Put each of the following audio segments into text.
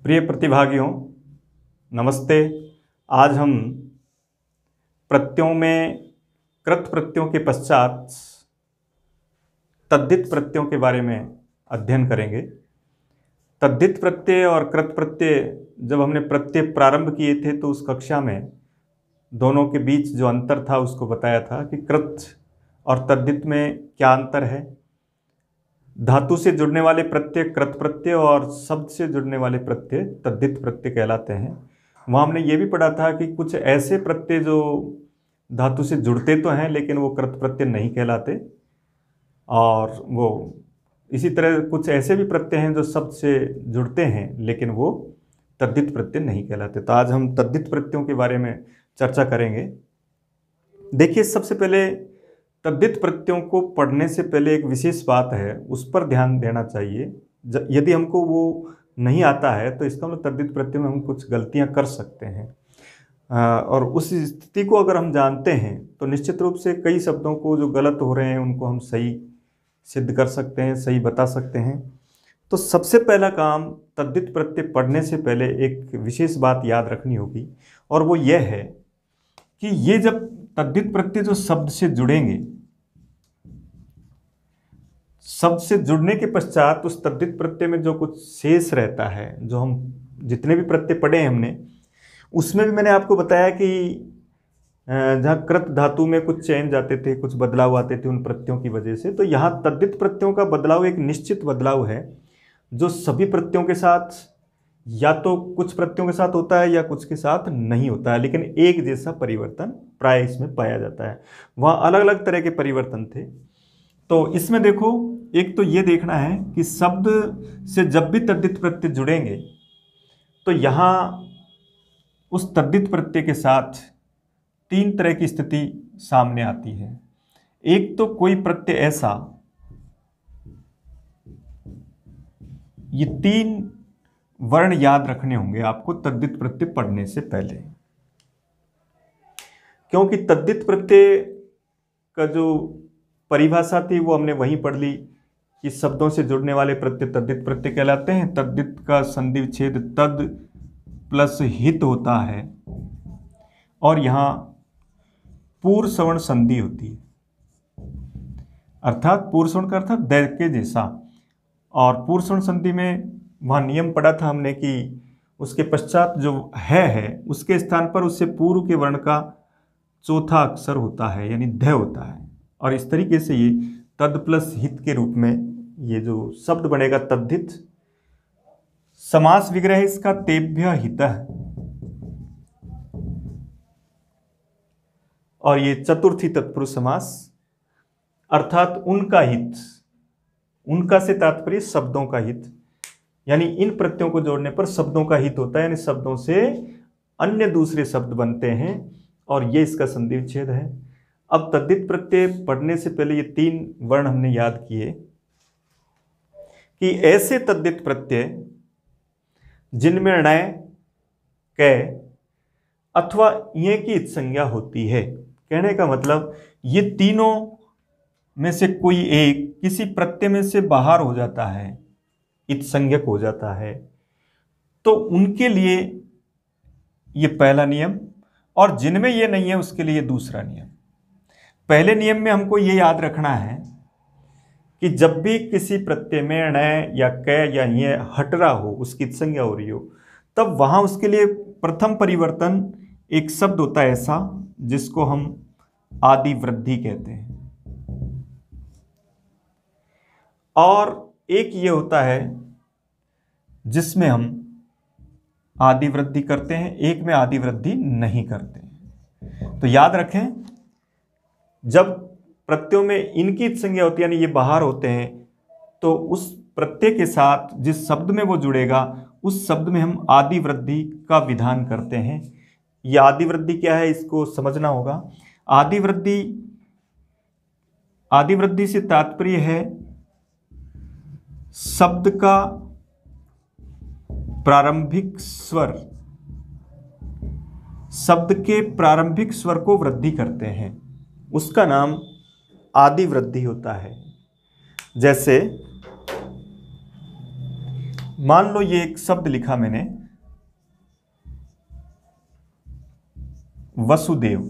प्रिय प्रतिभागियों, नमस्ते। आज हम प्रत्ययों में कृत प्रत्ययों के पश्चात तद्धित प्रत्ययों के बारे में अध्ययन करेंगे। तद्धित प्रत्यय और कृत प्रत्यय जब हमने प्रत्यय प्रारंभ किए थे तो उस कक्षा में दोनों के बीच जो अंतर था उसको बताया था कि कृत और तद्धित में क्या अंतर है। धातु से जुड़ने वाले प्रत्यय कृत प्रत्यय और शब्द से जुड़ने वाले प्रत्यय तद्धित प्रत्यय कहलाते हैं। वहाँ हमने ये भी पढ़ा था कि कुछ ऐसे प्रत्यय जो धातु से जुड़ते तो हैं लेकिन वो कृत प्रत्यय नहीं कहलाते, और वो इसी तरह कुछ ऐसे भी प्रत्यय हैं जो शब्द से जुड़ते हैं लेकिन वो तद्धित प्रत्यय नहीं कहलाते। तो आज हम तद्धित प्रत्ययों के बारे में चर्चा करेंगे। देखिए, सबसे पहले तद्धित प्रत्ययों को पढ़ने से पहले एक विशेष बात है, उस पर ध्यान देना चाहिए। यदि हमको वो नहीं आता है तो इसका मतलब तद्धित प्रत्यय में हम कुछ गलतियां कर सकते हैं, और उस स्थिति को अगर हम जानते हैं तो निश्चित रूप से कई शब्दों को जो गलत हो रहे हैं उनको हम सही सिद्ध कर सकते हैं, सही बता सकते हैं। तो सबसे पहला काम तद्धित प्रत्यय पढ़ने से पहले एक विशेष बात याद रखनी होगी, और वो ये है कि ये जब तद्धित प्रत्यय जो शब्द से जुड़ेंगे, शब्द से जुड़ने के पश्चात उस तद्धित प्रत्यय में जो कुछ शेष रहता है, जो हम जितने भी प्रत्यय पढ़े हैं हमने, उसमें भी मैंने आपको बताया कि जहाँ कृत धातु में कुछ चेंज आते थे, कुछ बदलाव आते थे उन प्रत्ययों की वजह से, तो यहाँ तद्धित प्रत्ययों का बदलाव एक निश्चित बदलाव है जो सभी प्रत्ययों के साथ या तो कुछ प्रत्ययों के साथ होता है या कुछ के साथ नहीं होता है, लेकिन एक जैसा परिवर्तन प्राय इसमें पाया जाता है। वहाँ अलग अलग तरह के परिवर्तन थे। तो इसमें देखो, एक तो ये देखना है कि शब्द से जब भी तद्धित प्रत्यय जुड़ेंगे तो यहाँ उस तद्धित प्रत्यय के साथ तीन तरह की स्थिति सामने आती है। एक तो कोई प्रत्यय ऐसा, ये तीन वर्ण याद रखने होंगे आपको तद्धित प्रत्यय पढ़ने से पहले, क्योंकि तद्धित प्रत्यय का जो परिभाषा थी वो हमने वहीं पढ़ ली कि शब्दों से जुड़ने वाले प्रत्यय तद्धित प्रत्यय कहलाते हैं। तद्धित का संधि विच्छेद तद प्लस हित होता है, और यहाँ पूर्व सवर्ण संधि होती है, अर्थात पूर्व सवर्ण का अर्थात दै के जैसा। और पूर्व सवर्ण संधि में वहाँ नियम पढ़ा था हमने कि उसके पश्चात जो है उसके स्थान पर उससे पूर्व के वर्ण का चौथा अक्षर होता है, यानी ध होता है। और इस तरीके से ये तद प्लस हित के रूप में ये जो शब्द बनेगा तद्धित। समास विग्रह इसका तेभ्य हितः, और ये चतुर्थी तत्पुरुष समास, अर्थात उनका हित, उनका से तात्पर्य शब्दों का हित, यानी इन प्रत्ययों को जोड़ने पर शब्दों का हित होता है, यानी शब्दों से अन्य दूसरे शब्द बनते हैं, और ये इसका संधि विच्छेद है। अब तद्धित प्रत्यय पढ़ने से पहले ये तीन वर्ण हमने याद किए कि ऐसे तद्धित प्रत्यय जिनमें णय, कै अथवा ये की इत संज्ञा होती है। कहने का मतलब ये तीनों में से कोई एक किसी प्रत्यय में से बाहर हो जाता है, इत संज्ञक हो जाता है, तो उनके लिए ये पहला नियम, और जिनमें ये नहीं है उसके लिए दूसरा नियम। पहले नियम में हमको ये याद रखना है कि जब भी किसी प्रत्यय में णय या कै या ये हट रहा हो, उसकी इत संज्ञा हो रही हो, तब वहां उसके लिए प्रथम परिवर्तन एक शब्द होता है ऐसा जिसको हम आदि वृद्धि कहते हैं, और एक ये होता है जिसमें हम आदि वृद्धि करते हैं, एक में आदि वृद्धि नहीं करते। तो याद रखें, जब प्रत्ययों में इनकी इत संज्ञा होती है, यानी ये बाहर होते हैं, तो उस प्रत्यय के साथ जिस शब्द में वो जुड़ेगा उस शब्द में हम आदि वृद्धि का विधान करते हैं। ये आदि वृद्धि क्या है इसको समझना होगा। आदि वृद्धि से तात्पर्य है शब्द का प्रारंभिक स्वर, शब्द के प्रारंभिक स्वर को वृद्धि करते हैं, उसका नाम आदि वृद्धि होता है। जैसे मान लो ये एक शब्द लिखा मैंने, वसुदेव।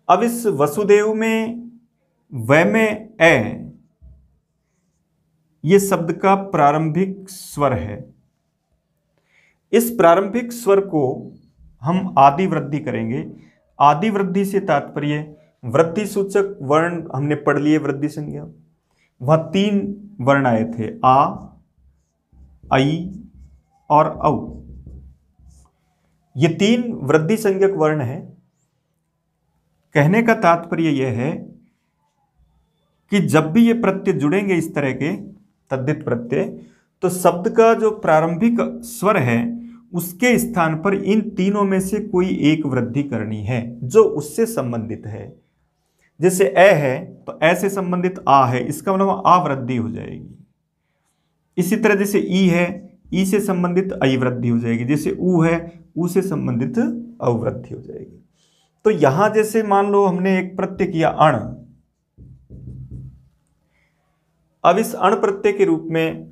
अब इस वसुदेव में व में ए ये शब्द का प्रारंभिक स्वर है। इस प्रारंभिक स्वर को हम आदि वृद्धि करेंगे। आदि वृद्धि से तात्पर्य वृद्धि सूचक वर्ण हमने पढ़ लिए, वृद्धि संज्ञा। वह 3 वर्ण आए थे, आ, आई और औ। ये 3 वृद्धि संज्ञक वर्ण है। कहने का तात्पर्य यह है कि जब भी ये प्रत्यय जुड़ेंगे इस तरह के तद्धित प्रत्यय, तो शब्द का जो प्रारंभिक स्वर है उसके स्थान पर इन तीनों में से कोई एक वृद्धि करनी है जो उससे संबंधित है। जैसे ए है तो ए से संबंधित आ है, इसका मतलब आ वृद्धि हो जाएगी। इसी तरह जैसे ई है, ई से संबंधित आई वृद्धि हो जाएगी। जैसे ऊ है, ऊ से संबंधित अवृद्धि हो जाएगी। तो यहां जैसे मान लो हमने एक प्रत्यय किया अण, अब इस अण प्रत्यय के रूप में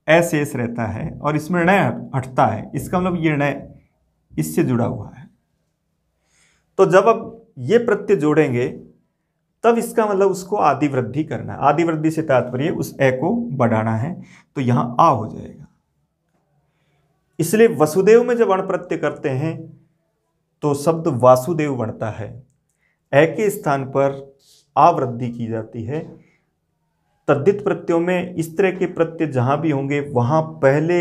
ए शेष रहता है और इसमें णय हटता है, इसका मतलब ये णय इससे जुड़ा हुआ है। तो जब अब ये प्रत्यय जोड़ेंगे तब इसका मतलब उसको आदि वृद्धि करना है। आदि वृद्धि से तात्पर्य उस ए को बढ़ाना है, तो यहां आ हो जाएगा। इसलिए वसुदेव में जब अण प्रत्यय करते हैं तो शब्द वासुदेव बनता है। ए के स्थान पर आ वृद्धि की जाती है। तद्धित प्रत्ययों में इस तरह के प्रत्यय जहां भी होंगे वहां पहले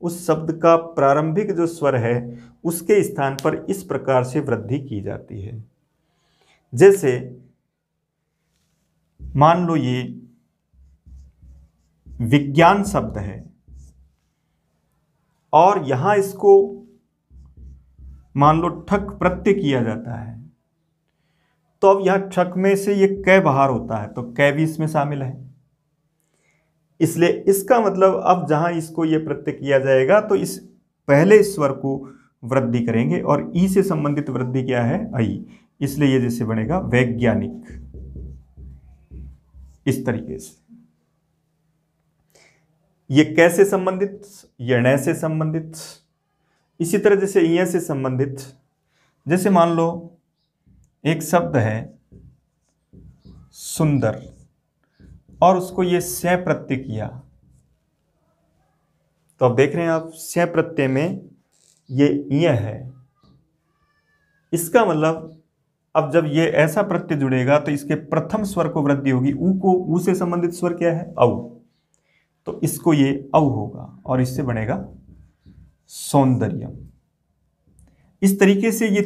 उस शब्द का प्रारंभिक जो स्वर है उसके स्थान पर इस प्रकार से वृद्धि की जाती है। जैसे मान लो ये विज्ञान शब्द है और यहां इसको मान लो ठक प्रत्यय किया जाता है, तो अब यहां ठक में से ये कै बाहर होता है तो कै भी इसमें शामिल है। इसलिए इसका मतलब अब जहां इसको ये प्रत्यय किया जाएगा तो इस पहले स्वर को वृद्धि करेंगे और ई से संबंधित वृद्धि क्या है, आई। इसलिए ये जैसे बनेगा वैज्ञानिक, इस तरीके से। ये कैसे संबंधित, ये ण से संबंधित। इसी तरह जैसे इ से संबंधित, जैसे मान लो एक शब्द है सुंदर और उसको ये स्य प्रत्यय किया, तो अब देख रहे हैं आप स्य प्रत्यय में ये इ है। इसका मतलब अब जब ये ऐसा प्रत्यय जुड़ेगा तो इसके प्रथम स्वर को वृद्धि होगी। ऊ को, ऊ से संबंधित स्वर क्या है, औ, तो इसको ये औ होगा और इससे बनेगा सौंदर्यम। इस तरीके से ये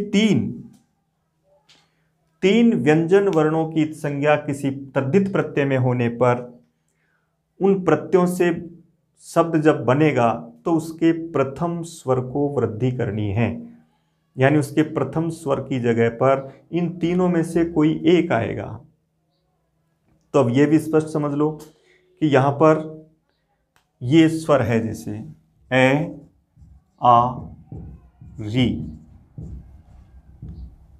तीन व्यंजन वर्णों की संज्ञा किसी तद्धित प्रत्यय में होने पर उन प्रत्ययों से शब्द जब बनेगा तो उसके प्रथम स्वर को वृद्धि करनी है, यानी उसके प्रथम स्वर की जगह पर इन तीनों में से कोई एक आएगा। तो अब यह भी स्पष्ट समझ लो कि यहां पर ये स्वर है जैसे ए, आ, री,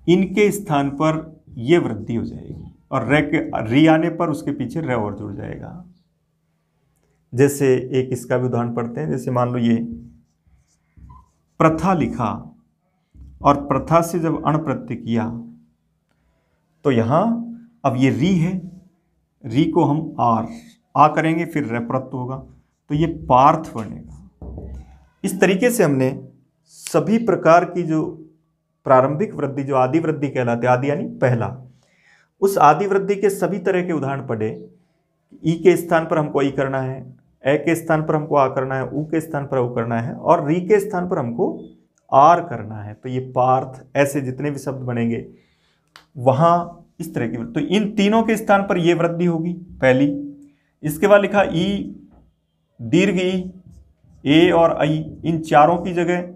इनके स्थान पर यह वृद्धि हो जाएगी और री आने पर उसके पीछे र और जुड़ जाएगा। जैसे एक इसका भी उदाहरण पढ़ते हैं। जैसे मान लो ये प्रथा लिखा और प्रथा से जब अण प्रत्यय किया तो यहां अब ये री है, री को हम आ करेंगे फिर र प्रत्यय होगा तो ये पार्थ बनेगा। इस तरीके से हमने सभी प्रकार की जो प्रारंभिक वृद्धि जो आदि वृद्धि कहलाते, आदि यानी पहला, उस आदि वृद्धि के सभी तरह के उदाहरण पढ़े। ई के स्थान पर हमको ई करना है, ए के स्थान पर हमको आ करना है, ऊ के स्थान पर ऊ करना है और री के स्थान पर हमको आर करना है। तो ये पार्थ, ऐसे जितने भी शब्द बनेंगे वहां इस तरह की, तो इन तीनों के स्थान पर यह वृद्धि होगी पहली। इसके बाद लिखा ई, दीर्घ ई, ए और आई, इन चारों की जगह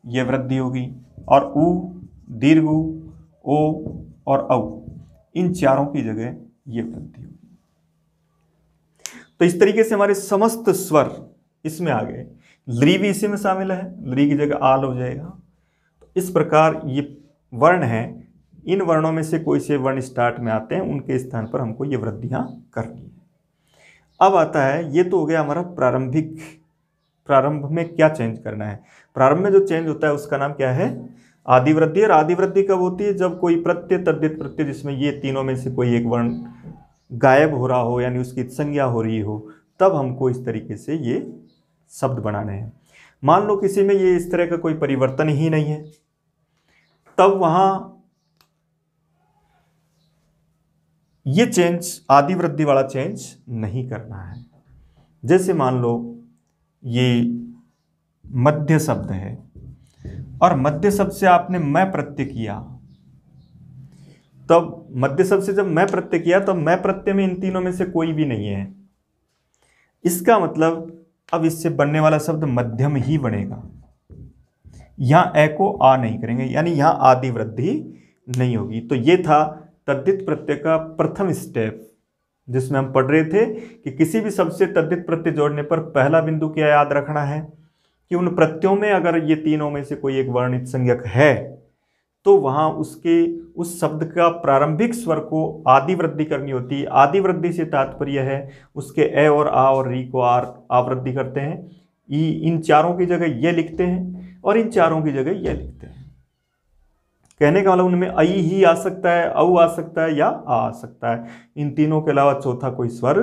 यह वृद्धि होगी और ऊ, दीर्घ ऊ, ओ और औ, इन चारों की जगह यह वृद्धि होगी। तो इस तरीके से हमारे समस्त स्वर इसमें आ गए। लृ भी इसी में शामिल है, लृ की जगह आल हो जाएगा। तो इस प्रकार ये वर्ण है, इन वर्णों में से कोई से वर्ण स्टार्ट में आते हैं, उनके स्थान पर हमको ये वृद्धियां करनी है। अब आता है, ये तो हो गया हमारा प्रारंभिक, प्रारंभ में क्या चेंज करना है। प्रारंभ में जो चेंज होता है उसका नाम क्या है, आदि वृद्धि। और आदि वृद्धि कब होती है, जब कोई प्रत्यय, तद्धित प्रत्यय जिसमें ये तीनों में से कोई एक वर्ण गायब हो रहा हो, यानी उसकी संज्ञा हो रही हो, तब हमको इस तरीके से ये शब्द बनाने हैं। मान लो किसी में ये इस तरह का कोई परिवर्तन ही नहीं है, तब वहां ये चेंज, आदि वृद्धि वाला चेंज नहीं करना है। जैसे मान लो ये मध्य शब्द है, और मध्य शब्द से आपने मैं प्रत्यय किया, तब मध्य शब्द से जब मैं प्रत्यय किया, तब मैं प्रत्यय में इन तीनों में से कोई भी नहीं है। इसका मतलब अब इससे बनने वाला शब्द मध्यम ही बनेगा। यहां ए को आ नहीं करेंगे, यानी यहां आदि वृद्धि नहीं होगी। तो ये था तद्धित प्रत्यय का प्रथम स्टेप, जिसमें हम पढ़ रहे थे कि किसी भी शब्द से तद्धित प्रत्यय जोड़ने पर पहला बिंदु क्या याद रखना है कि उन प्रत्ययों में अगर ये तीनों में से कोई एक वर्णित संज्ञक है, तो वहां उसके उस शब्द का प्रारंभिक स्वर को आदि वृद्धि करनी होती है। आदि वृद्धि से तात्पर्य है उसके ए और आ और री को आवृद्धि करते हैं। ई, इन चारों की जगह ये लिखते हैं और इन चारों की जगह ये लिखते हैं। कहने का मतलब उनमें आई ही आ सकता है, औ आ सकता है या आ सकता है। इन तीनों के अलावा चौथा कोई स्वर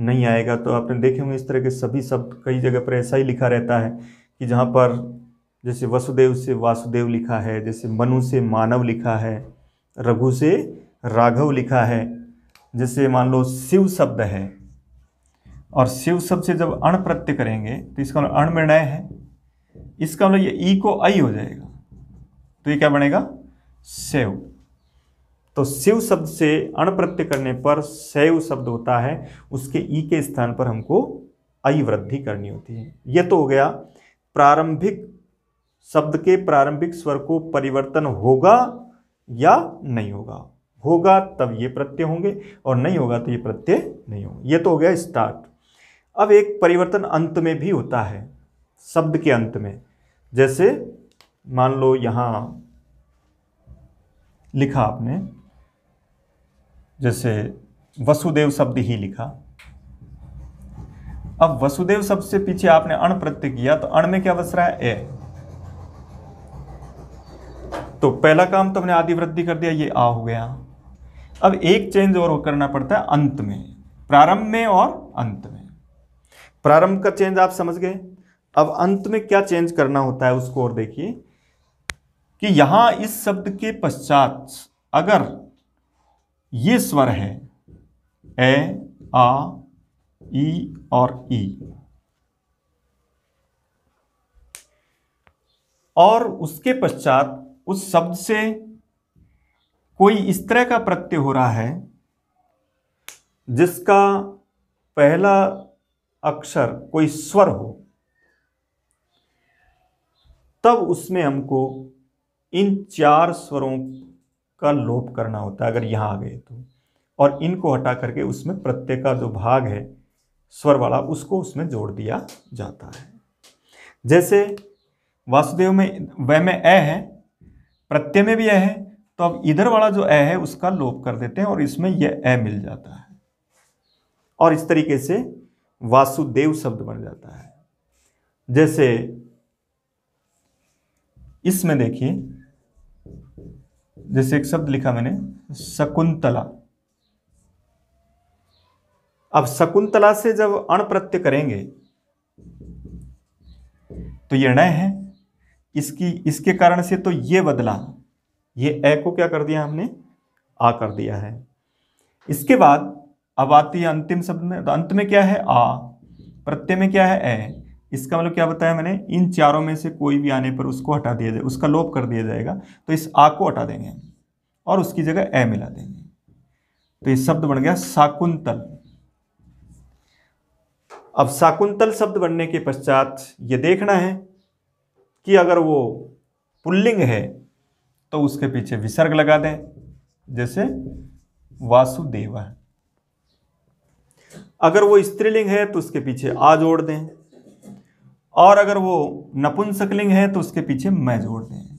नहीं आएगा। तो आपने देखे होंगे इस तरह के सभी शब्द कई जगह पर ऐसा ही लिखा रहता है कि जहाँ पर जैसे वसुदेव से वासुदेव लिखा है, जैसे मनु से मानव लिखा है, रघु से राघव लिखा है। जैसे मान लो शिव शब्द है, और शिव शब्द से जब अण प्रत्यय करेंगे तो इसका मतलब अण में नय है, इसका मतलब ये ई को आई हो जाएगा, तो ये क्या बनेगा, शैव। तो शिव शब्द से अण प्रत्यय करने पर शैव शब्द होता है, उसके ई के स्थान पर हमको आई वृद्धि करनी होती है। यह तो हो गया प्रारंभिक शब्द के प्रारंभिक स्वर को परिवर्तन होगा या नहीं होगा। होगा तब ये प्रत्यय होंगे और नहीं होगा तो ये प्रत्यय नहीं होंगे। ये तो हो गया स्टार्ट। अब एक परिवर्तन अंत में भी होता है, शब्द के अंत में। जैसे मान लो यहां लिखा आपने, जैसे वसुदेव शब्द ही लिखा। अब वसुदेव शब्द से पीछे आपने अण प्रत्यय किया, तो अण में क्या बच रहा है, ए। तो पहला काम तो हमने आदि वृद्धि कर दिया, ये आ हो गया। अब एक चेंज और करना पड़ता है अंत में, प्रारंभ में और अंत में। प्रारंभ का चेंज आप समझ गए, अब अंत में क्या चेंज करना होता है उसको और देखिए कि यहां इस शब्द के पश्चात अगर ये स्वर है ए, आ, ई और ई, और उसके पश्चात उस शब्द से कोई इस तरह का प्रत्यय हो रहा है जिसका पहला अक्षर कोई स्वर हो, तब उसमें हमको इन चार स्वरों का लोप करना होता है अगर यहां आ गए तो, और इनको हटा करके उसमें प्रत्यय का जो भाग है स्वर वाला उसको उसमें जोड़ दिया जाता है। जैसे वासुदेव में वह में ए है, प्रत्यय में भी ए है, तो अब इधर वाला जो ए है उसका लोप कर देते हैं और इसमें यह ए मिल जाता है, और इस तरीके से वासुदेव शब्द बन जाता है। जैसे इसमें देखिए, जैसे एक शब्द लिखा मैंने शकुंतला। अब शकुंतला से जब अण प्रत्यय करेंगे तो ये ण है, इसके कारण से तो ये बदला, ये ए को क्या कर दिया हमने, आ कर दिया है। इसके बाद अब आती है अंतिम शब्द में, तो अंत में क्या है, आ, प्रत्यय में क्या है, ए। इसका मतलब क्या बताया मैंने, इन चारों में से कोई भी आने पर उसको हटा दिया जाए, उसका लोप कर दिया जाएगा। तो इस आ को हटा देंगे और उसकी जगह ए मिला देंगे, तो ये शब्द बन गया शाकुंतल। अब शाकुंतल शब्द बनने के पश्चात ये देखना है कि अगर वो पुल्लिंग है तो उसके पीछे विसर्ग लगा दें, जैसे वासुदेव है। अगर वो स्त्रीलिंग है तो उसके पीछे आ जोड़ दें, और अगर वो नपुंसकलिंग है तो उसके पीछे मैं जोड़ दें।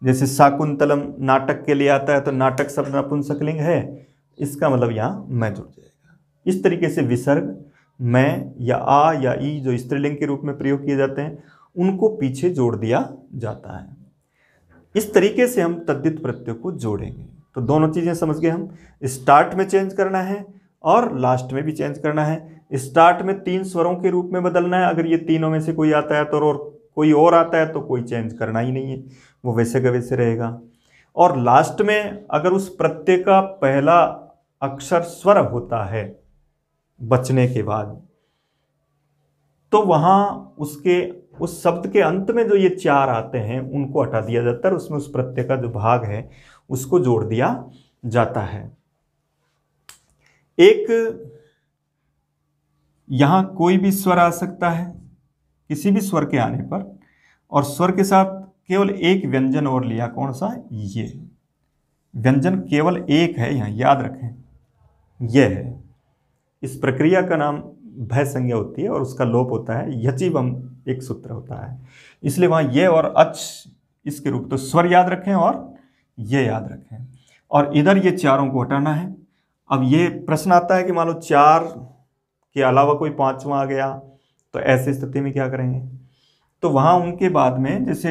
जैसे शाकुंतलम नाटक के लिए आता है तो नाटक शब्द नपुंसकलिंग है, इसका मतलब यहां मैं जुड़ जाएगा। इस तरीके से विसर्ग मैं या आ या ई जो स्त्रीलिंग के रूप में प्रयोग किए जाते हैं उनको पीछे जोड़ दिया जाता है। इस तरीके से हम तद्धित प्रत्यय को जोड़ेंगे। तो दोनों चीज़ें समझ गए हम, स्टार्ट में चेंज करना है और लास्ट में भी चेंज करना है। स्टार्ट में 3 स्वरों के रूप में बदलना है, अगर ये तीनों में से कोई आता है तो, और कोई और आता है तो कोई चेंज करना ही नहीं है, वो वैसे का वैसे रहेगा। और लास्ट में अगर उस प्रत्यय का पहला अक्षर स्वर होता है बचने के बाद, तो वहां उसके उस शब्द के अंत में जो ये 4 आते हैं उनको हटा दिया जाता है, उसमें उस प्रत्यय का जो भाग है उसको जोड़ दिया जाता है। एक यहां कोई भी स्वर आ सकता है किसी भी स्वर के आने पर, और स्वर के साथ केवल एक व्यंजन और लिया, कौन सा? ये व्यंजन केवल एक है, यहां याद रखें, यह है। इस प्रक्रिया का नाम भय संज्ञा होती है और उसका लोप होता है यचिवम, एक सूत्र होता है, इसलिए वहां ये और अच इसके रूप। तो स्वर याद रखें और ये याद रखें, और इधर ये चारों को हटाना है। अब ये प्रश्न आता है कि मान लो 4 के अलावा कोई 5वां आ गया, तो ऐसी स्थिति में क्या करेंगे? तो वहां उनके बाद में जैसे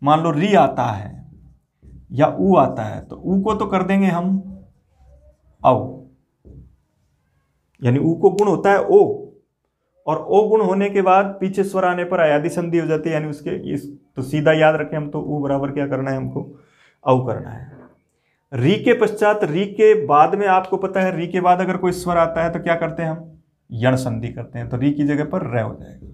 मान लो री आता है या ऊ आता है, तो ऊ को तो कर देंगे हम औ, यानी ऊ को गुण होता है ओ, और ओ गुण होने के बाद पीछे स्वर आने पर अयादि संधि हो जाती है, यानी उसके इस, तो सीधा याद रखें हम, तो ऊ बराबर क्या करना है हमको? औ करना है। री के पश्चात, री के बाद में आपको पता है री के बाद अगर कोई स्वर आता है तो क्या करते हैं हम? यण संधि करते हैं, तो री की जगह पर र हो जाएगा।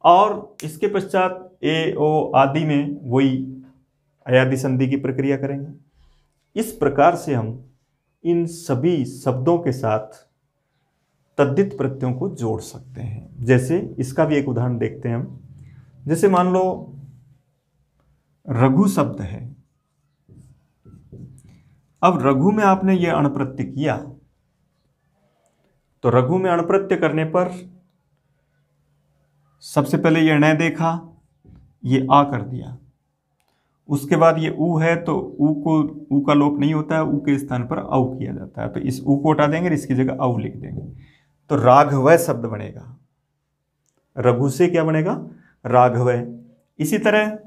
और इसके पश्चात ए ओ आदि में वही अयादि संधि की प्रक्रिया करेंगे। इस प्रकार से हम इन सभी शब्दों के साथ तद्धित प्रत्ययों को जोड़ सकते हैं। जैसे इसका भी एक उदाहरण देखते हैं हम। जैसे मान लो रघु शब्द है, अब रघु में आपने ये अणप्रत्यय किया, तो रघु में अणप्रत्यय करने पर सबसे पहले ये न देखा, ये आ कर दिया, उसके बाद ये ऊ है तो ऊ का लोप नहीं होता है, ऊ के स्थान पर औ किया जाता है, तो इस ऊ को हटा देंगे, इसकी जगह औ लिख देंगे, तो राघव शब्द बनेगा। रघु से क्या बनेगा? राघव। इसी तरह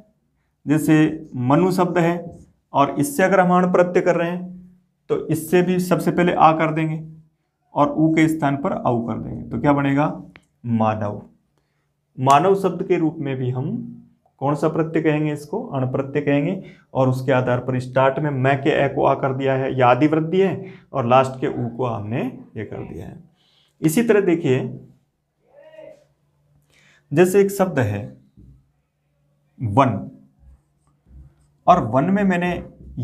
जैसे मनु शब्द है, और इससे अगर हम अणप्रत्यय कर रहे हैं तो इससे भी सबसे पहले आ कर देंगे और ऊ के स्थान पर औ कर देंगे, तो क्या बनेगा? मानव। मानव शब्द के रूप में भी हम कौन सा प्रत्यय कहेंगे? इसको अणप्रत्यय कहेंगे, और उसके आधार पर स्टार्ट में मैं के ए को आ कर दिया है, या आदि वृद्धि है, और लास्ट के ऊ को हमने ये कर दिया है। इसी तरह देखिए, जैसे एक शब्द है वन, और वन में मैंने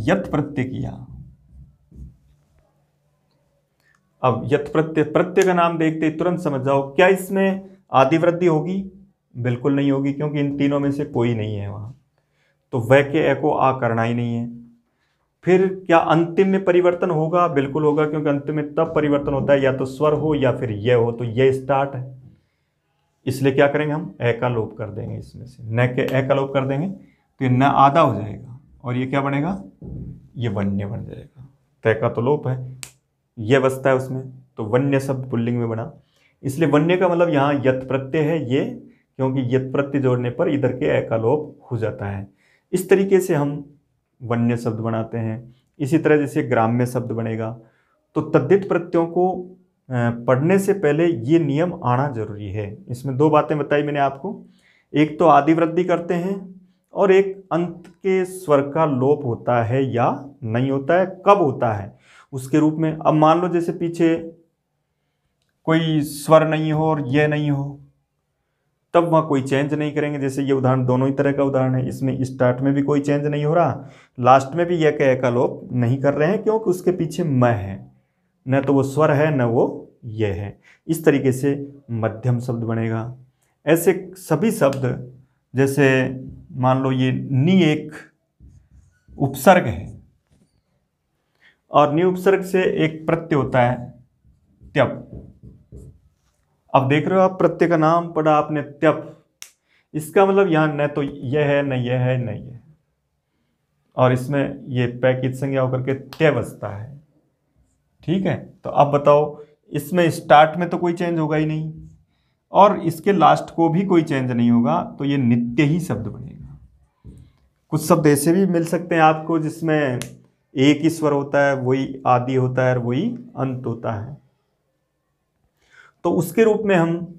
यत प्रत्यय किया। अब यत प्रत्यय, प्रत्यय का नाम देखते ही तुरंत समझ जाओ, क्या इसमें आदि वृद्धि होगी? बिल्कुल नहीं होगी, क्योंकि इन तीनों में से कोई नहीं है वहां, तो वह के ए को आ करना ही नहीं है। फिर क्या अंतिम में परिवर्तन होगा? बिल्कुल होगा, क्योंकि अंतिम में तब परिवर्तन होता है या तो स्वर हो या फिर ये हो, तो ये स्टार्ट है, इसलिए क्या करेंगे हम? ए का लोप कर देंगे, इसमें से न के ए का लोप कर देंगे, तो ये न आधा हो जाएगा, और ये क्या बनेगा? ये वन्य बन जाएगा। तय का तो लोप है, ये बसता है उसमें, तो वन्य शब्द पुल्लिंग में बना। इसलिए वन्य का मतलब यहाँ यत प्रत्यय है ये, क्योंकि यत प्रत्यय जोड़ने पर इधर के ए का लोप हो जाता है। इस तरीके से हम वन्य शब्द बनाते हैं। इसी तरह जैसे ग्राम्य शब्द बनेगा, तो तद्धित प्रत्ययों को पढ़ने से पहले ये नियम आना जरूरी है। इसमें 2 बातें बताई मैंने आपको, एक तो आदि वृद्धि करते हैं, और एक अंत के स्वर का लोप होता है या नहीं होता है, कब होता है उसके रूप में। अब मान लो जैसे पीछे कोई स्वर नहीं हो और यह नहीं हो, तब वहाँ कोई चेंज नहीं करेंगे। जैसे ये उदाहरण दोनों ही तरह का उदाहरण है, इसमें स्टार्ट में भी कोई चेंज नहीं हो रहा, लास्ट में भी यह के का लोप नहीं कर रहे हैं, क्योंकि उसके पीछे मैं है, न तो वो स्वर है न वो ये है। इस तरीके से मध्यम शब्द बनेगा। ऐसे सभी शब्द, जैसे मान लो ये नी एक उपसर्ग है, और नी उपसर्ग से एक प्रत्यय होता है त्यप। अब देख रहे हो आप, प्रत्यय का नाम पढ़ा आपने त्यप, इसका मतलब यहां न तो यह है न यह है न यह, और इसमें ये पैकित संज्ञा होकर के त्य बसता है। ठीक है, तो अब बताओ इसमें स्टार्ट में तो कोई चेंज होगा ही नहीं और इसके लास्ट को भी कोई चेंज नहीं होगा, तो ये नित्य ही शब्द बनेगा। कुछ शब्द ऐसे भी मिल सकते हैं आपको जिसमें एक ही स्वर होता है, वही आदि होता है और वही अंत होता है, तो उसके रूप में हम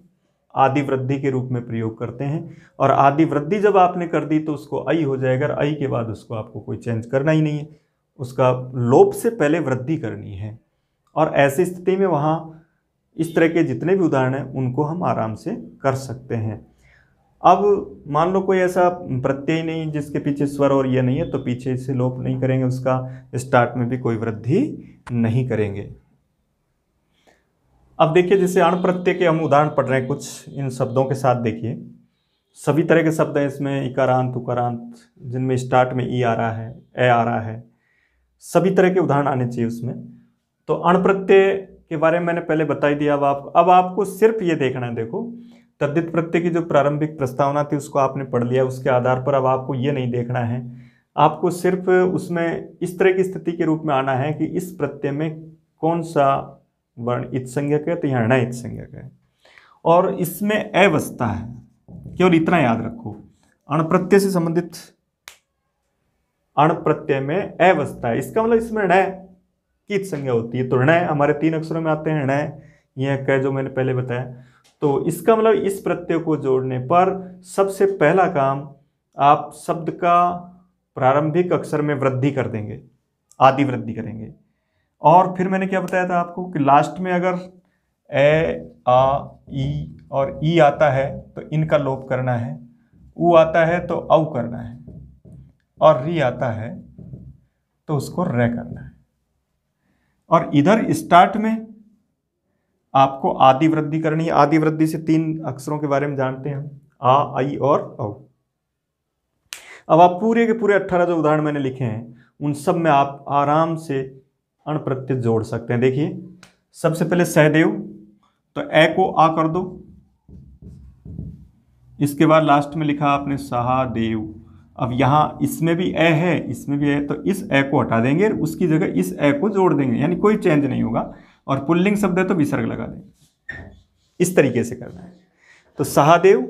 आदि वृद्धि के रूप में प्रयोग करते हैं। और आदि वृद्धि जब आपने कर दी तो उसको आई हो जाएगा, और आई के बाद उसको आपको कोई चेंज करना ही नहीं है, उसका लोप से पहले वृद्धि करनी है। और ऐसी स्थिति में वहाँ इस तरह के जितने भी उदाहरण हैं उनको हम आराम से कर सकते हैं। अब मान लो कोई ऐसा प्रत्यय नहीं जिसके पीछे स्वर और ये नहीं है, तो पीछे से लोप नहीं करेंगे उसका, स्टार्ट में भी कोई वृद्धि नहीं करेंगे। अब देखिए जैसे अण प्रत्यय के हम उदाहरण पढ़ रहे हैं कुछ, इन शब्दों के साथ देखिए सभी तरह के शब्द हैं इसमें, इकारांत उकारांत जिनमें स्टार्ट में ई आ रहा है, ए आ रहा है, सभी तरह के उदाहरण आने चाहिए उसमें। तो अण प्रत्यय के बारे में मैंने पहले बता ही दिया। अब आपको सिर्फ ये देखना है, देखो तद्धित प्रत्यय की जो प्रारंभिक प्रस्तावना थी उसको आपने पढ़ लिया, उसके आधार पर अब आपको ये नहीं देखना है, आपको सिर्फ उसमें इस तरह की स्थिति के रूप में आना है कि इस प्रत्यय में कौन सा वर्ण इत संज्ञक है, तो यहाँ ण इत संज्ञक है और इसमें ए बसता है, केवल इतना याद रखो। अण प्रत्यय से संबंधित अण प्रत्यय में ए बसता है, इसका मतलब इसमें ण की इत संज्ञा होती है। तो ण हमारे 3 अक्षरों में आते हैं, ण यह क जो मैंने पहले बताया, तो इसका मतलब इस प्रत्यय को जोड़ने पर सबसे पहला काम आप शब्द का प्रारंभिक अक्षर में वृद्धि कर देंगे, आदि वृद्धि करेंगे। और फिर मैंने क्या बताया था आपको कि लास्ट में अगर ए आ ई और ई आता है तो इनका लोप करना है, उ आता है तो औ करना है, और री आता है तो उसको रे करना है। और इधर स्टार्ट में आपको आदि वृद्धि करनी है। आदि वृद्धि से 3 अक्षरों के बारे में जानते हैं हम, आ, आई और औ। अब आप पूरे के पूरे 18 जो उदाहरण मैंने लिखे हैं उन सब में आप आराम से अण प्रत्यय जोड़ सकते हैं। देखिए सबसे पहले सहदेव, तो ए को आ कर दो, इसके बाद लास्ट में लिखा आपने सहादेव। अब यहाँ इसमें भी ए है, इसमें भी है, तो इस ए को हटा देंगे, उसकी जगह इस ए को जोड़ देंगे, यानी कोई चेंज नहीं होगा। और पुल्लिंग शब्द है तो विसर्ग लगा देंगे, इस तरीके से करना है। तो सहादेव।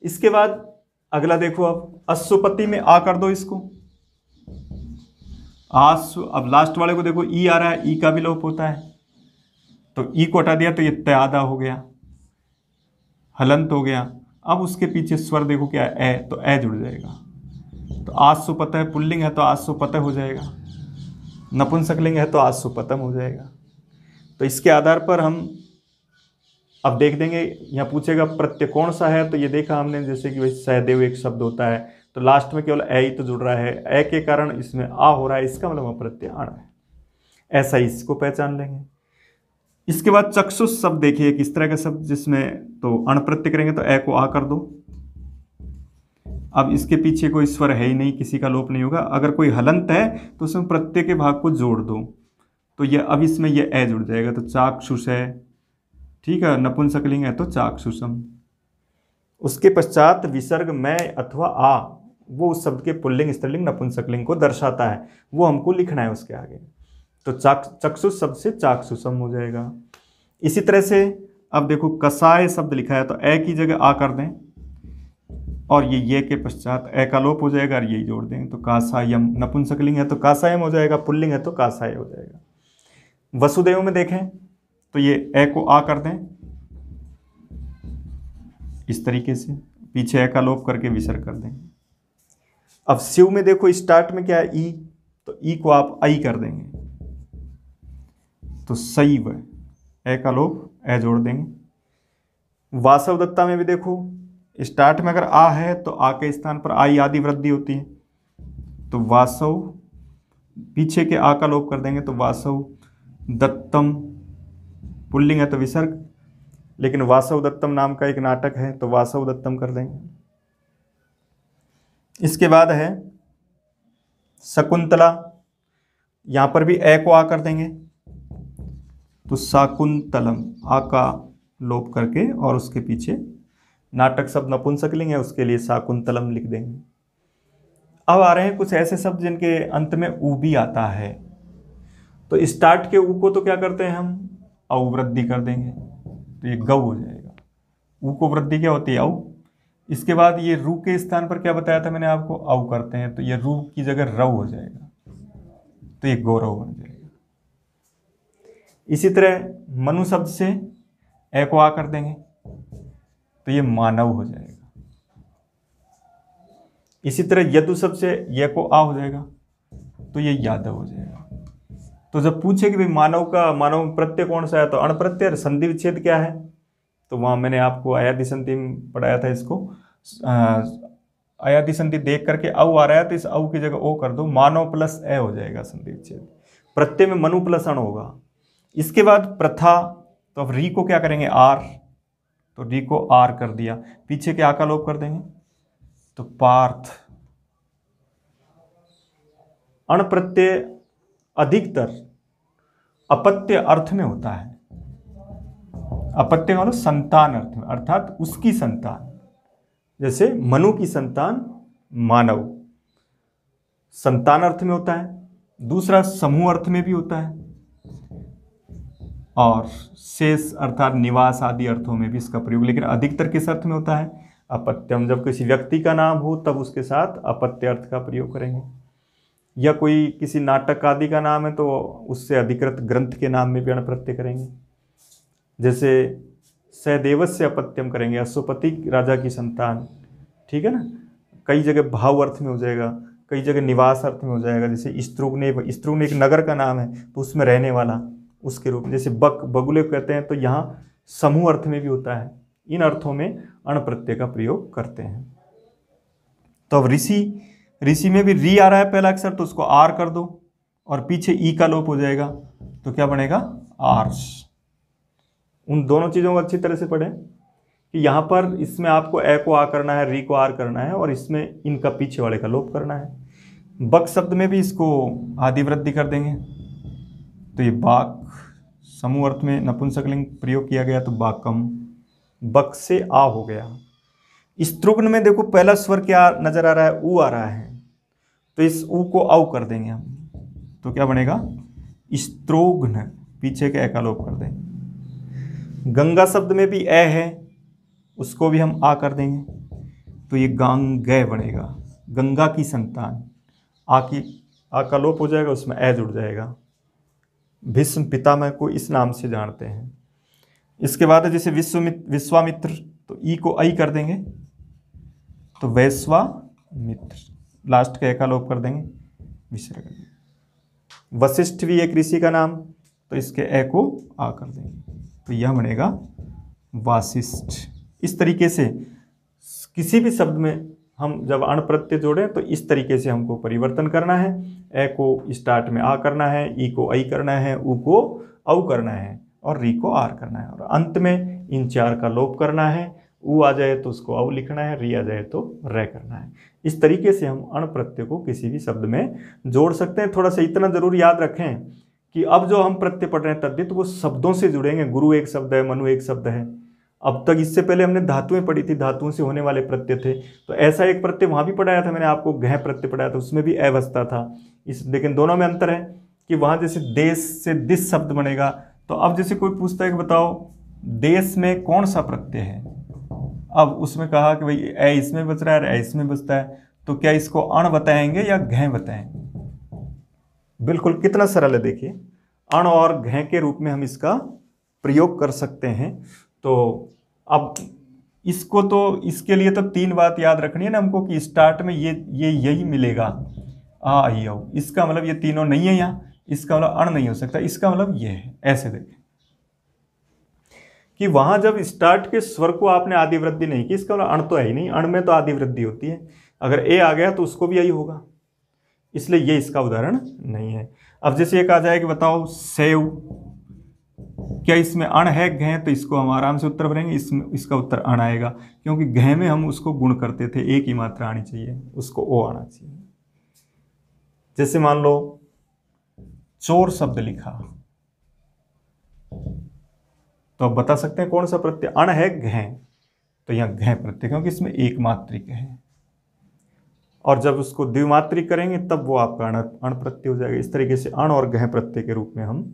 इसके बाद अगला देखो, अब अश्वपति में आ कर दो इसको, आश्व। अब लास्ट वाले को देखो ई आ रहा है, ई का भी लोप होता है, तो ई को हटा दिया तो ये त्यादा हो गया, हलंत हो गया। अब उसके पीछे स्वर देखो क्या है, ए, तो ए जुड़ जाएगा। तो आश्वपत है, पुल्लिंग है तो आश्वपत हो जाएगा, नपुंसकलिंग है तो आश्वपतम हो जाएगा। तो इसके आधार पर हम अब देख देंगे। यहाँ पूछेगा प्रत्यय कौन सा है, तो ये देखा हमने जैसे कि वही सहदेव एक शब्द होता है तो लास्ट में केवल ए ही तो जुड़ रहा है, ए के कारण इसमें आ हो रहा है, इसका मतलब प्रत्यय अण है, ऐसा ही इसको पहचान लेंगे। इसके बाद चक्षुष शब्द देखिए किस तरह का शब्द जिसमें तो अण प्रत्यय करेंगे तो ए को आ कर दो। अब इसके पीछे कोई स्वर है ही नहीं, किसी का लोप नहीं होगा। अगर कोई हलंत है तो उसमें प्रत्यय के भाग को जोड़ दो, तो ये अब इसमें ये ए जुड़ जाएगा, तो चाक्षुष है, ठीक है, नपुंसकलिंग है तो चाक्षुषम। उसके पश्चात विसर्ग में अथवा आ, वो उस शब्द के पुल्लिंग स्त्रीलिंग नपुंसकलिंग को दर्शाता है, वो हमको लिखना है उसके आगे। तो चक्षुष शब्द से चाक्षुषम हो जाएगा। इसी तरह से अब देखो कसाय शब्द लिखा है, तो ए की जगह आ कर दें और ये के पश्चात ए का लोप हो जाएगा और यही जोड़ देंगे, तो कासायम। नपुंसकलिंग है तो कासायम हो जाएगा, पुल्लिंग है तो कासाय हो जाएगा। वसुदेव में देखें तो ये ए को आ कर दें इस तरीके से, पीछे ए का लोप करके विसर्ग कर देंगे। अब शिव में देखो स्टार्ट में क्या है ई, तो ई को आप आई कर देंगे, तो शैव, ए का लोप ए जोड़ देंगे। वासव दत्ता में भी देखो स्टार्ट में अगर आ है तो आ के स्थान पर आई आदि वृद्धि होती है, तो वासव, पीछे के आ का लोप कर देंगे तो वासव दत्तम, पुल्लिंग है तो विसर्ग, लेकिन वासव दत्तम नाम का एक नाटक है तो वासव दत्तम कर देंगे। इसके बाद है शकुंतला, यहां पर भी ए को आ कर देंगे तो शाकुंतलम, आ का लोप करके, और उसके पीछे नाटक शब्द नपुंसकलिंग है उसके लिए शाकुंतलम लिख देंगे। अब आ रहे हैं कुछ ऐसे शब्द जिनके अंत में ऊ भी आता है, तो स्टार्ट के ऊ को तो क्या करते हैं हम औ वृद्धि कर देंगे तो ये गौ हो जाएगा। ऊ को वृद्धि क्या होती है? औ। इसके बाद ये रू के स्थान पर क्या बताया था मैंने आपको? औ करते हैं तो ये रू की जगह रव हो जाएगा तो ये गौरव बन जाएगा। इसी तरह मनु शब्द से ए को आ कर देंगे तो ये मानव हो जाएगा। इसी तरह यदु शब्द से ये को आ हो जाएगा तो ये यादव हो जाएगा। तो जब पूछे कि भाई मानव प्रत्यय कौन सा है तो अण प्रत्यय संधि विच्छेद क्या है, तो वहां मैंने आपको अयादि संधि में पढ़ाया था इसको। अयादि संधि देख करके औ आ रहा है तो इस औ की जगह ओ कर दो, मानव प्लस ए हो जाएगा संधि विच्छेद। प्रत्यय में मनु प्लस अण होगा। इसके बाद प्रथा, तो अब री को क्या करेंगे? आर, तो री को आर कर दिया, पीछे के आ का लोप कर देंगे तो पार्थ। अण प्रत्यय अधिकतर अपत्य अर्थ में होता है। अपत्य का मतलब संतान अर्थ में, अर्थात उसकी संतान, जैसे मनु की संतान मानव, संतान अर्थ में होता है। दूसरा समूह अर्थ में भी होता है और शेष अर्थात निवास आदि अर्थों में भी इसका प्रयोग, लेकिन अधिकतर किस अर्थ में होता है? अपत्यम। जब किसी व्यक्ति का नाम हो तब उसके साथ अपत्य अर्थ का प्रयोग करेंगे, या कोई किसी नाटक आदि का नाम है तो उससे अधिकृत ग्रंथ के नाम में भी अण प्रत्यय करेंगे। जैसे सहदेवस्य अपत्यम करेंगे, अश्वपति राजा की संतान, ठीक है ना। कई जगह भाव अर्थ में हो जाएगा, कई जगह निवास अर्थ में हो जाएगा। जैसे स्त्रुग्न एक नगर का नाम है तो उसमें रहने वाला उसके रूप में। जैसे बगुले कहते हैं तो यहाँ समूह अर्थ में भी होता है। इन अर्थों में अण प्रत्यय का प्रयोग करते हैं। तो अब ऋषि में भी री आ रहा है पहला अक्षर तो उसको आर कर दो और पीछे ई का लोप हो जाएगा तो क्या बनेगा? आर्ष। उन दोनों चीज़ों को अच्छी तरह से पढ़ें कि यहाँ पर इसमें आपको ए को आ करना है, री को आर करना है और इसमें इनका पीछे वाले का लोप करना है। बक शब्द में भी इसको आदि वृद्धि कर देंगे तो ये बाक, समूह अर्थ में नपुंसकलिंग प्रयोग किया गया तो बाकम, बक से आ हो गया। स्त्रुग्न में देखो पहला स्वर क्या नजर आ रहा है? ऊ आ रहा है तो इस ऊ को औ कर देंगे हम तो क्या बनेगा? स्त्रोग्न, पीछे के ए का लोप कर देंगे। गंगा शब्द में भी ए है, उसको भी हम आ कर देंगे तो ये गांगे बनेगा, गंगा की संतान। आ का लोप हो जाएगा, उसमें ए जुड़ जाएगा। भीष्म पितामह को इस नाम से जानते हैं। इसके बाद जैसे विश्वामित्र तो ई को आई कर देंगे तो वैश्वामित्र, लास्ट का ए का लोप कर देंगे, विसर्ग। वशिष्ठ भी एक ऋषि का नाम तो इसके ए को आ कर देंगे तो यह बनेगा वासिष्ठ। इस तरीके से किसी भी शब्द में हम जब अण प्रत्यय जोड़ें तो इस तरीके से हमको परिवर्तन करना है। ए को स्टार्ट में आ करना है, ई को आई करना है, ऊ को औ करना है और री को आर करना है और अंत में इन चार का लोप करना है। ऊ आ जाए तो उसको औ लिखना है, री आ जाए तो रे करना है। इस तरीके से हम अण प्रत्यय को किसी भी शब्द में जोड़ सकते हैं। थोड़ा सा इतना जरूर याद रखें कि अब जो हम प्रत्यय पढ़ रहे हैं तद्धित तो वो शब्दों से जुड़ेंगे। गुरु एक शब्द है, मनु एक शब्द है। अब तक इससे पहले हमने धातुएं पढ़ी थी, धातुओं से होने वाले प्रत्यय थे, तो ऐसा एक प्रत्यय वहां भी पढ़ाया था मैंने आपको, घ प्रत्यय पढ़ाया था, उसमें भी ए बसता था। लेकिन दोनों में अंतर है कि वहां जैसे देश से दिस शब्द बनेगा। तो अब जैसे कोई पूछता है कि बताओ देश में कौन सा प्रत्यय है, अब उसमें कहा कि भाई ए इसमें बच रहा है, ए इसमें बचता है, तो क्या इसको अण बताएंगे या घ बताएंगे? बिल्कुल कितना सरल है, देखिए अण और घ के रूप में हम इसका प्रयोग कर सकते हैं। तो अब इसको तो इसके लिए तो तीन बात याद रखनी है ना हमको कि स्टार्ट में ये यही मिलेगा आ आई औ, इसका मतलब ये तीनों नहीं है यहाँ, इसका मतलब अण नहीं हो सकता, इसका मतलब ये है। ऐसे देखें कि वहां जब स्टार्ट के स्वर को आपने आदि वृद्धि नहीं की, इसका मतलब अण तो है ही नहीं, अण में तो आदि वृद्धि होती है। अगर ए आ गया तो उसको भी यही होगा, इसलिए ये इसका उदाहरण नहीं है। अब जैसे एक आ जाए कि बताओ सेव, क्या इसमें अण है घ? तो इसको हम आराम से उत्तर भरेंगे, इसका उत्तर अण आएगा, क्योंकि घ में हम उसको गुण करते थे, एक ही मात्रा आनी चाहिए, उसको ओ आना चाहिए। जैसे मान लो चोर शब्द लिखा तो अब बता सकते हैं कौन सा प्रत्यय? अण है घ, तो यहां घ प्रत्यय, क्योंकि इसमें एक मात्रिक है, और जब उसको द्विमात्रिक करेंगे तब वो आपका अण प्रत्यय हो जाएगा। इस तरीके से अण और घ प्रत्यय के रूप में हम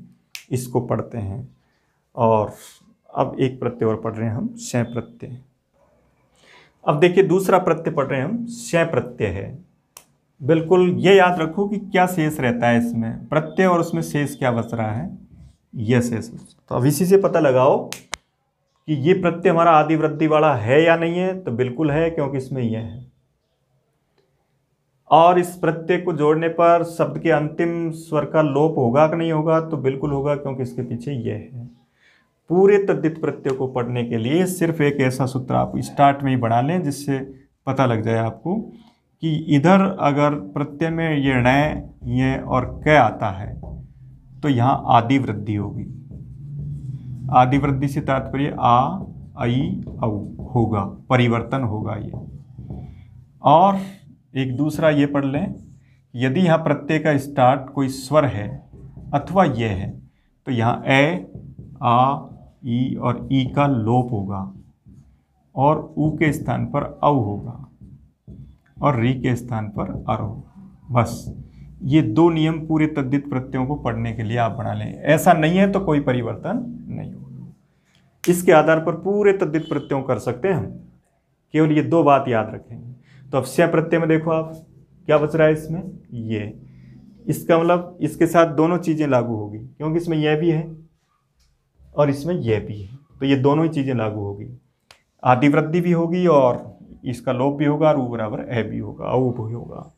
इसको पढ़ते हैं। और अब एक प्रत्यय और पढ़ रहे हैं हम, शय प्रत्यय। अब देखिए दूसरा प्रत्यय पढ़ रहे हैं हम, शय प्रत्यय है। बिल्कुल ये याद रखो कि क्या शेष रहता है इसमें, प्रत्यय और उसमें शेष क्या बच रहा है, यह शेष। तो अब इसी से पता लगाओ कि ये प्रत्यय हमारा आदि वृद्धि वाला है या नहीं है। तो बिल्कुल है, क्योंकि इसमें यह है। और इस प्रत्यय को जोड़ने पर शब्द के अंतिम स्वर का लोप होगा कि नहीं होगा, तो बिल्कुल होगा, क्योंकि इसके पीछे यह है। पूरे तद्धित प्रत्यय को पढ़ने के लिए सिर्फ एक ऐसा सूत्र आप स्टार्ट में ही बना लें जिससे पता लग जाए आपको कि इधर अगर प्रत्यय में ये ण, ये और क आता है तो यहाँ आदि वृद्धि होगी। आदि वृद्धि से तात्पर्य आ, आई, औ होगा, परिवर्तन होगा ये। और एक दूसरा ये पढ़ लें, यदि यहाँ प्रत्यय का स्टार्ट कोई स्वर है अथवा यह है तो यहाँ ए, आ, ई और ई का लोप होगा और ऊ के स्थान पर औ होगा और री के स्थान पर अर होगा। बस ये दो नियम पूरे तद्धित प्रत्ययों को पढ़ने के लिए आप बना लें। ऐसा नहीं है तो कोई परिवर्तन नहीं होगा। इसके आधार पर पूरे तद्धित प्रत्ययों कर सकते हैं हम। केवल ये दो बात याद रखेंगे। तो अब शय प्रत्यय में देखो आप क्या बच रहा है इसमें, ये। इसका मतलब इसके साथ दोनों चीज़ें लागू होगी, क्योंकि इसमें यह भी है और इसमें यह भी है, तो ये दोनों ही चीज़ें लागू होगी। आदि वृद्धि भी होगी और इसका लोप भी होगा और ऊ बराबर ए भी होगा, औ भी होगा।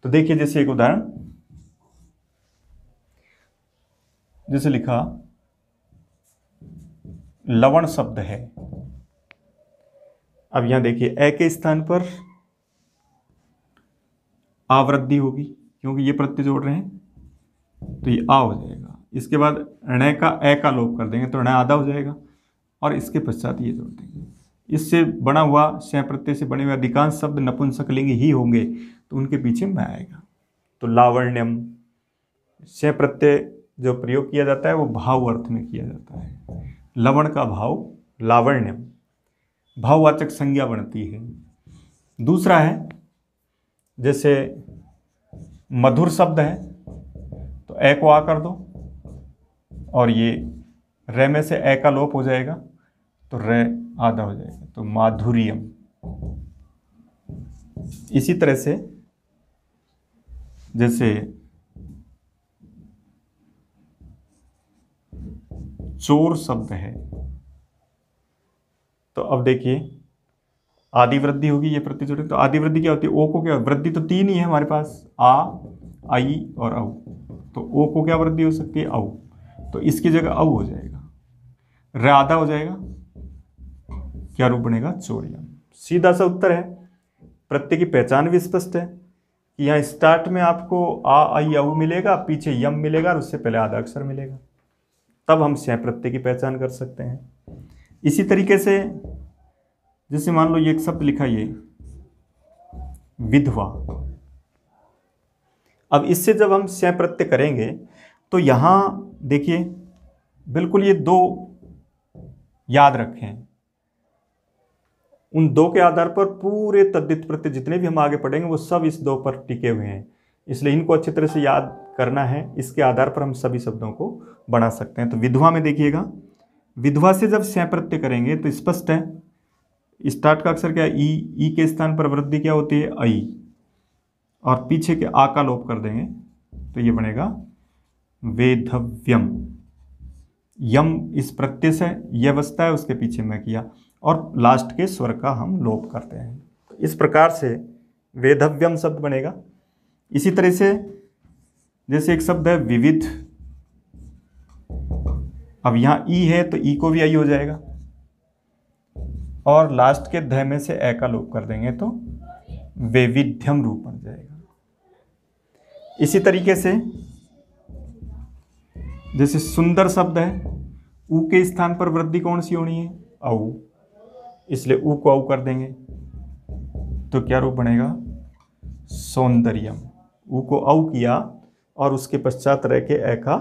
तो देखिए जैसे एक उदाहरण, जैसे लिखा लवण शब्द है। अब यहां देखिए ए के स्थान पर आवृद्धि होगी, क्योंकि ये प्रत्यय जोड़ रहे हैं तो ये आ हो जाएगा। इसके बाद ण का ए का लोप कर देंगे तो ण आधा हो जाएगा और इसके पश्चात ये जोड़ देंगे। इससे बना हुआ शय प्रत्यय से बने हुए अधिकांश शब्द नपुंसकलिंगी ही होंगे, तो उनके पीछे में आएगा। तो लावण्यम, शय प्रत्यय जो प्रयोग किया जाता है वो भाव अर्थ में किया जाता है। लवण का भाव लावण्यम, भाववाचक संज्ञा बनती है। दूसरा है जैसे मधुर शब्द है तो ए को आ कर दो और ये रे में से ए का लोप हो जाएगा तो रे आधा हो जाएगा, तो माधुर्यम। इसी तरह से जैसे चोर शब्द है तो अब देखिए आदि वृद्धि होगी, ये प्रत्यय जोड़े तो आदि वृद्धि क्या होती है, ओ को क्या वृद्धि, तो तीन ही है हमारे पास, आ, आई और औ। तो ओ को क्या वृद्धि हो सकती है, औ, तो इसकी जगह औ हो जाएगा, र आधा हो जाएगा, क्या रूप बनेगा, चोरियम। सीधा सा उत्तर है। प्रत्यय की पहचान भी स्पष्ट है कि यहाँ स्टार्ट में आपको आ, आई, औ मिलेगा, पीछे यम मिलेगा और उससे पहले आधा अक्षर मिलेगा, तब हम शय प्रत्यय की पहचान कर सकते हैं। इसी तरीके से जैसे मान लो ये एक शब्द लिखा, ये विधवा। अब इससे जब हम शय प्रत्यय करेंगे तो यहां देखिए बिल्कुल ये दो याद रखें, उन दो के आधार पर पूरे तद्धित प्रत्यय जितने भी हम आगे पढ़ेंगे वो सब इस दो पर टिके हुए हैं, इसलिए इनको अच्छी तरह से याद करना है। इसके आधार पर हम सभी शब्दों को बना सकते हैं। तो विधवा में देखिएगा, विधवा से जब शय प्रत्यय करेंगे तो स्पष्ट है, स्टार्ट का अक्षर क्या है, ई के स्थान पर वृद्धि क्या होती है, आई, और पीछे के आ का लोप कर देंगे तो ये बनेगा वेधव्यम। यम इस प्रत्यय से यह बचता है, उसके पीछे मैं किया और लास्ट के स्वर का हम लोप करते हैं। तो इस प्रकार से वेधव्यम शब्द बनेगा। इसी तरह से जैसे एक शब्द है विविध, अब यहाँ ई है तो ई को भी आई हो जाएगा और लास्ट के ध में से ए का लोप कर देंगे तो वैविध्यम रूप बन जाएगा। इसी तरीके से जैसे सुंदर शब्द है, ऊ के स्थान पर वृद्धि कौन सी होनी है, औ, इसलिए ऊ को औ कर देंगे तो क्या रूप बनेगा, सौंदर्यम। ऊ को औ किया और उसके पश्चात रह के ए का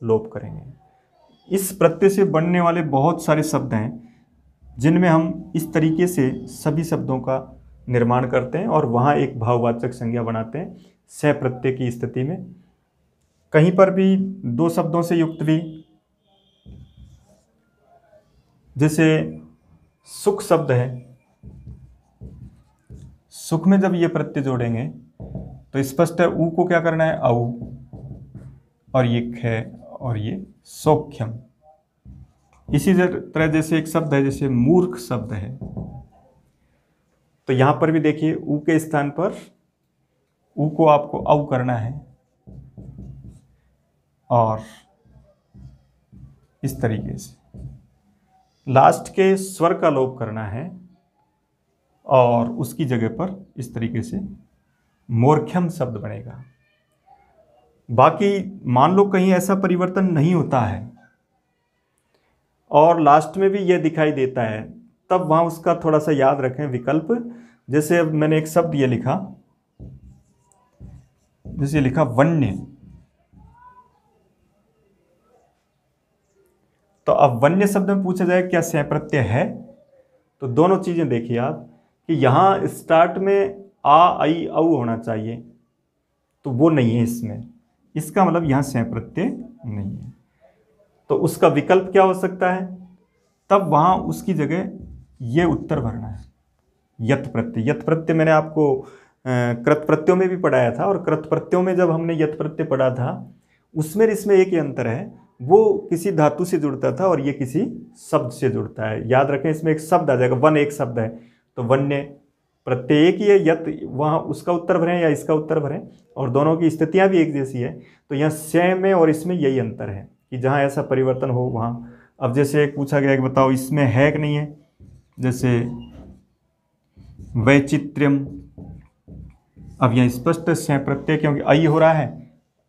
लोप करेंगे। इस प्रत्यय से बनने वाले बहुत सारे शब्द हैं जिनमें हम इस तरीके से सभी शब्दों का निर्माण करते हैं और वहाँ एक भाववाचक संज्ञा बनाते हैं शय प्रत्यय की स्थिति में। कहीं पर भी दो शब्दों से युक्त भी जैसे सुख शब्द है, सुख में जब ये प्रत्यय जोड़ेंगे तो स्पष्ट है ऊ को क्या करना है औ, और ये ख और ये सौख्यम। इसी तरह जैसे एक शब्द है जैसे मूर्ख शब्द है, तो यहां पर भी देखिए ऊ के स्थान पर ऊ को आपको औ करना है और इस तरीके से लास्ट के स्वर का लोप करना है और उसकी जगह पर इस तरीके से मूर्खम शब्द बनेगा। बाकी मान लो कहीं ऐसा परिवर्तन नहीं होता है और लास्ट में भी यह दिखाई देता है, तब वहां उसका थोड़ा सा याद रखें विकल्प। जैसे अब मैंने एक शब्द ये लिखा, जैसे लिखा वन्य, तो अब वन्य शब्द में पूछा जाए क्या स्या प्रत्यय है, तो दोनों चीजें देखिए आप कि यहां स्टार्ट में आ आई औ होना चाहिए, तो वो नहीं है इसमें, इसका मतलब यहां स्या प्रत्यय नहीं है। तो उसका विकल्प क्या हो सकता है, तब वहां उसकी जगह ये उत्तर भरना है यत प्रत्यय। यत प्रत्यय मैंने आपको कृत प्रत्ययों में भी पढ़ाया था, और कृत प्रत्ययों में जब हमने यत प्रत्यय पढ़ा था उसमें इसमें एक ही अंतर है, वो किसी धातु से जुड़ता था और ये किसी शब्द से जुड़ता है। याद रखें इसमें एक शब्द आ जाएगा, वन एक शब्द है तो वन्य प्रत्यय एक ही है, यत वहाँ उसका उत्तर भरें या इसका उत्तर भरें, और दोनों की स्थितियाँ भी एक जैसी है। तो यहाँ स्वयं में और इसमें यही अंतर है कि जहाँ ऐसा परिवर्तन हो वहाँ। अब जैसे एक पूछा गया कि बताओ इसमें है कि नहीं है, जैसे वैचित्र्यम, अब यहाँ स्पष्ट स्या प्रत्यय क्योंकि आई हो रहा है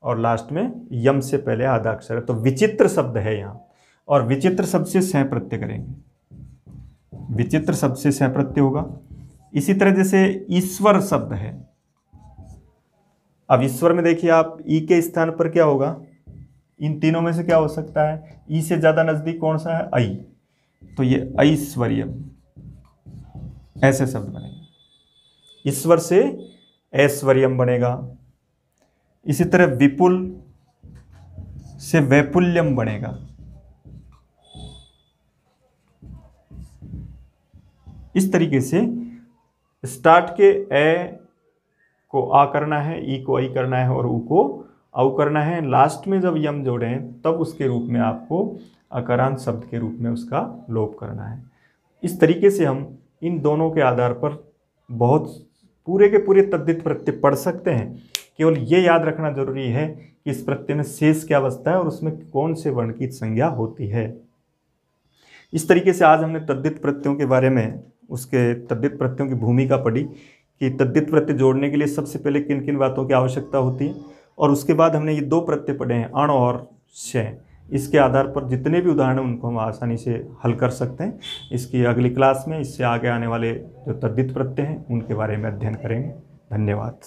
और लास्ट में यम से पहले आधा अक्षर है, तो विचित्र शब्द है यहाँ, और विचित्र शब्द से स्या प्रत्यय करेंगे, विचित्र शब्द से स्या प्रत्यय होगा। इसी तरह जैसे ईश्वर शब्द है, अब ईश्वर में देखिए आप ई के स्थान पर क्या होगा, इन तीनों में से क्या हो सकता है, ई से ज्यादा नजदीक कौन सा है, आई, तो ये ऐश्वर्यम, ऐसे शब्द बनेंगे, ईश्वर से ऐश्वर्यम बनेगा। इसी तरह विपुल से वैपुल्यम बनेगा। इस तरीके से स्टार्ट के ए को आ करना है, ई को आई करना है और ऊ को औ करना है। लास्ट में जब यम जोड़ें तब उसके रूप में आपको अकारांत शब्द के रूप में उसका लोप करना है। इस तरीके से हम इन दोनों के आधार पर बहुत पूरे के पूरे तद्धित प्रत्यय पढ़ सकते हैं। केवल ये याद रखना जरूरी है कि इस प्रत्यय में शेष क्या बचता है और उसमें कौन से वर्ण की संज्ञा होती है। इस तरीके से आज हमने तद्धित प्रत्ययों के बारे में, उसके तद्धित प्रत्ययों की भूमिका पढ़ी कि तद्धित प्रत्यय जोड़ने के लिए सबसे पहले किन किन बातों की आवश्यकता होती है, और उसके बाद हमने ये दो प्रत्यय पढ़े हैं अण और शय। इसके आधार पर जितने भी उदाहरण हैं उनको हम आसानी से हल कर सकते हैं। इसकी अगली क्लास में इससे आगे आने वाले जो तद्धित प्रत्यय हैं उनके बारे में अध्ययन करेंगे। धन्यवाद।